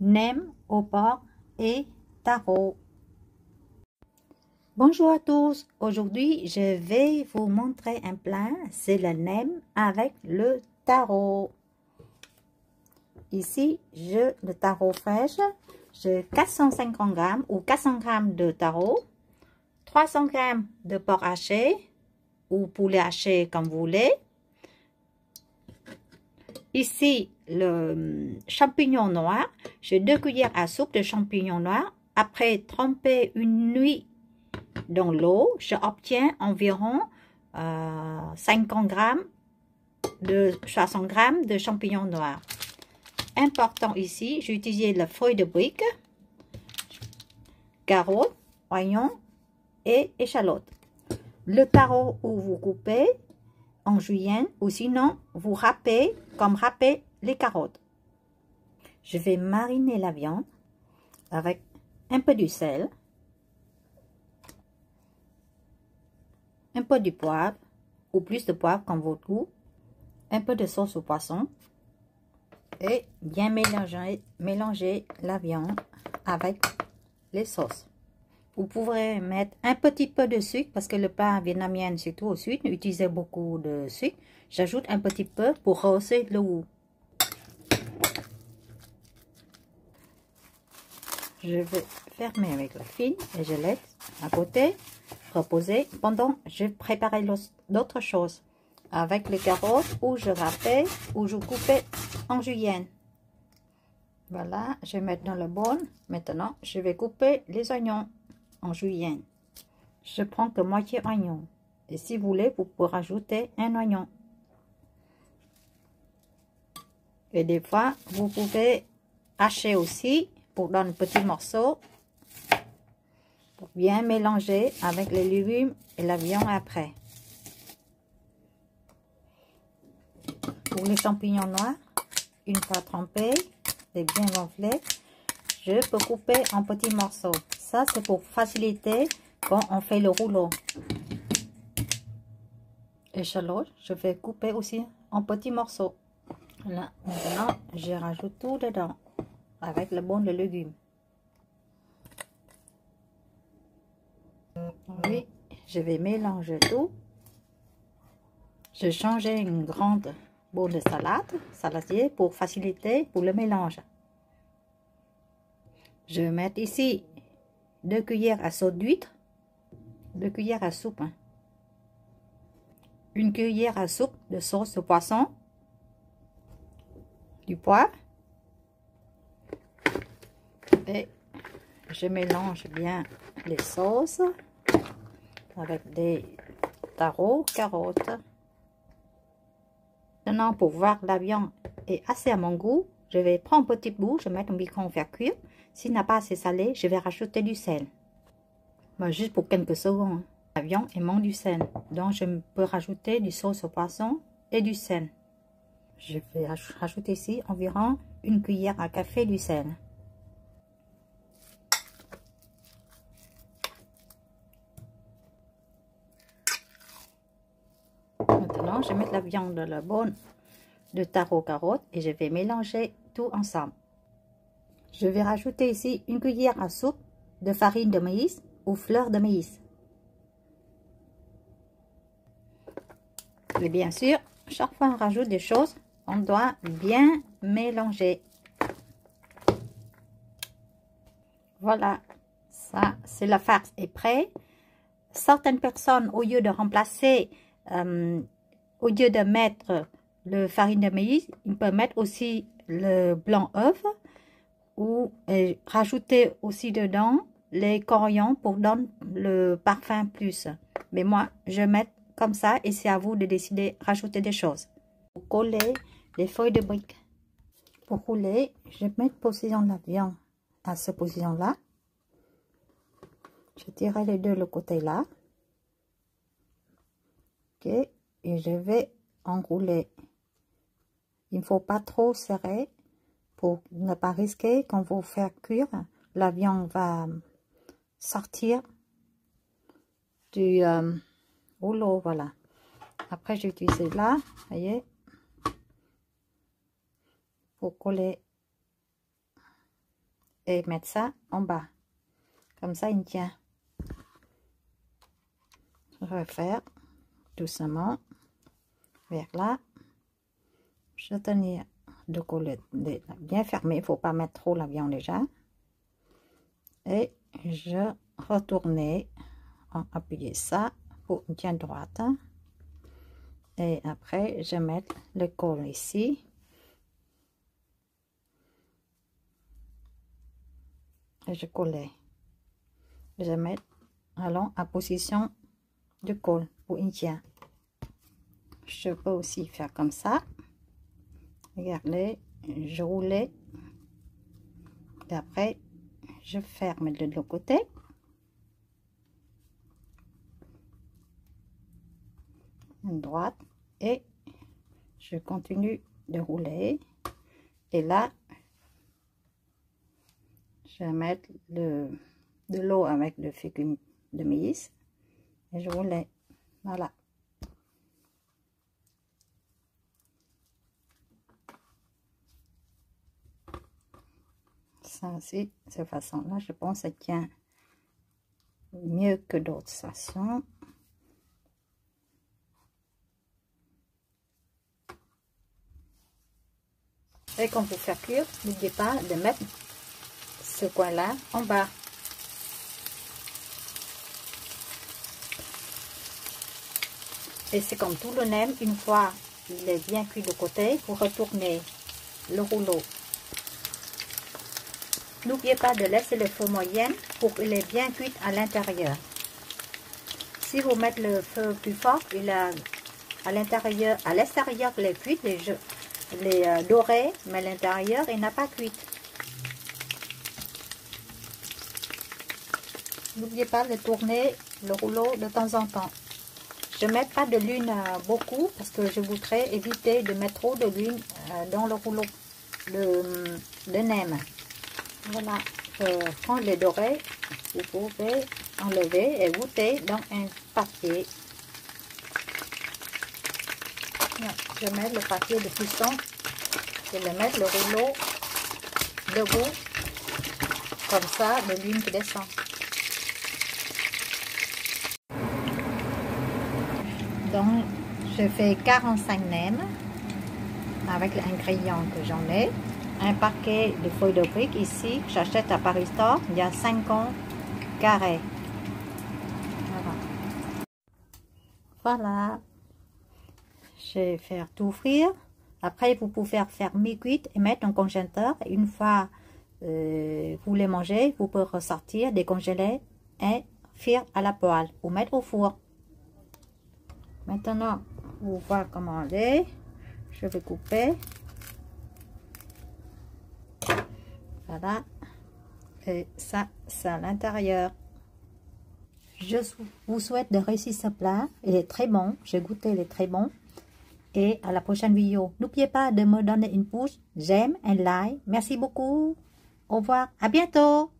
nem au porc et taro. Bonjour à tous, aujourd'hui je vais vous montrer un plat, c'est le nem avec le taro. Ici, le taro fraîche, j'ai 450 g ou 400 g de taro, 300 g de porc haché ou poulet haché comme vous voulez. Ici, le champignon noir, j'ai 2 cuillères à soupe de champignons noirs. Après tremper une nuit dans l'eau, j'obtiens environ 50 g de 60 g de champignons noirs. Important ici, j'ai utilisé la feuille de brique, carottes, oignons et échalotes. Le taro où vous coupez en julienne ou sinon vous râpez comme râpez les carottes. Je vais mariner la viande avec un peu du sel, un peu du poivre ou plus de poivre comme votre goût, un peu de sauce au poisson et bien mélanger la viande avec les sauces. Vous pourrez mettre un petit peu de sucre parce que le plat vietnamien, surtout au sud, utilise beaucoup de sucre. J'ajoute un petit peu pour rehausser le goût. Je vais fermer avec la file et je laisse à côté reposer pendant que je prépare d'autres choses. Avec les carottes où je râpais ou je coupais en julienne. Voilà, je vais mettre dans le bol. Maintenant, je vais couper les oignons en julienne. Je prends que moitié oignon. Et si vous voulez, vous pouvez rajouter un oignon. Et des fois, vous pouvez hacher aussi pour donner un petit morceau. Pour bien mélanger avec les légumes et la viande après. Pour les champignons noirs, une fois trempés et bien gonflés, je peux couper en petits morceaux. Ça, c'est pour faciliter quand on fait le rouleau. Échalotes, je vais couper aussi en petits morceaux. Là, maintenant, je rajoute tout dedans avec le bon de légumes. Oui, je vais mélanger tout. Je change une grande boule de saladier pour faciliter pour le mélange. Je vais mettre ici 2 cuillères à soupe d'huître, 2 cuillères à soupe, hein. 1 cuillère à soupe de sauce de poisson, du poivre et je mélange bien les sauces avec des taros, carottes. Maintenant, pour voir la viande est assez à mon goût, je vais prendre un petit bout, je vais mettre un micro faire cuire. S'il n'a pas assez salé, je vais rajouter du sel. Bon, juste pour quelques secondes. Hein. La viande et manque du sel. Donc, je peux rajouter du sauce au poisson et du sel. Je vais rajouter ici environ 1 cuillère à café du sel. Maintenant, je vais mettre la viande dans le bol de taro carottes et je vais mélanger tout ensemble. Je vais rajouter ici 1 cuillère à soupe de farine de maïs ou fleur de maïs. Et bien sûr, chaque fois qu'on rajoute des choses, on doit bien mélanger. Voilà, ça c'est la farce est prête. Certaines personnes, au lieu de remplacer, au lieu de mettre le farine de maïs, ils peuvent mettre aussi le blanc œuf ou rajouter aussi dedans les coriandres pour donner le parfum plus. Mais moi, je mets comme ça et c'est à vous de décider rajouter des choses. Pour coller les feuilles de briques. Pour rouler, je mets position de la viande à cette position-là. Je tire les deux le côté là. Ok, et je vais enrouler. Il ne faut pas trop serrer pour ne pas risquer quand vous faire cuire, la viande va sortir du rouleau. Voilà. Après, j'ai utilisé là, voyez, pour coller et mettre ça en bas. Comme ça, il tient. Refaire doucement vers là. Je tenir de coller bien fermé. Il ne faut pas mettre trop la viande déjà. Et je retournais en appuyer ça pour une tienne droite. Et après, je mets le col ici. Et je collais. Je mets allons à position de col pour une tienne. Je peux aussi faire comme ça. Regardez, je roulais. Et après, je ferme de l'autre côté. Une droite. Et je continue de rouler. Et là, je vais mettre de l'eau avec le fécule de maïs. Et je roulais. Voilà. Ça aussi, de cette façon-là, je pense que ça tient mieux que d'autres façons. Et quand vous faites cuire, n'oubliez pas de mettre ce coin-là en bas. Et c'est comme tout le nem, une fois il est bien cuit de côté, vous retournez le rouleau. N'oubliez pas de laisser le feu moyen pour qu'il est bien cuit à l'intérieur. Si vous mettez le feu plus fort, il a à l'intérieur, à l'extérieur il est cuit, les dorés, mais à l'intérieur il n'a pas cuit. N'oubliez pas de tourner le rouleau de temps en temps. Je ne mets pas de l'huile beaucoup parce que je voudrais éviter de mettre trop de l'huile dans le rouleau de nem. Voilà, quand il est doré, vous pouvez enlever et goûter dans un papier. Je mets le papier de cuisson et je mets le rouleau debout, comme ça, de l'huile qui descend. Donc, je fais 45 nems avec les ingrédients que j'en ai. Un paquet de feuilles de briques ici, que j'achète à Paris Store, il y a 50 carrés. Voilà. Je vais faire tout frire. Après, vous pouvez faire mi-cuite et mettre en congélateur. Une fois vous les mangez, vous pouvez ressortir, décongeler et faire à la poêle ou mettre au four. Maintenant, vous voyez comment on est. Je vais couper. Voilà. Et ça, c'est à l'intérieur. Je vous souhaite de réussir ce plat. Il est très bon. J'ai goûté, il est très bon. Et à la prochaine vidéo. N'oubliez pas de me donner une pouce, j'aime, un like. Merci beaucoup. Au revoir. À bientôt.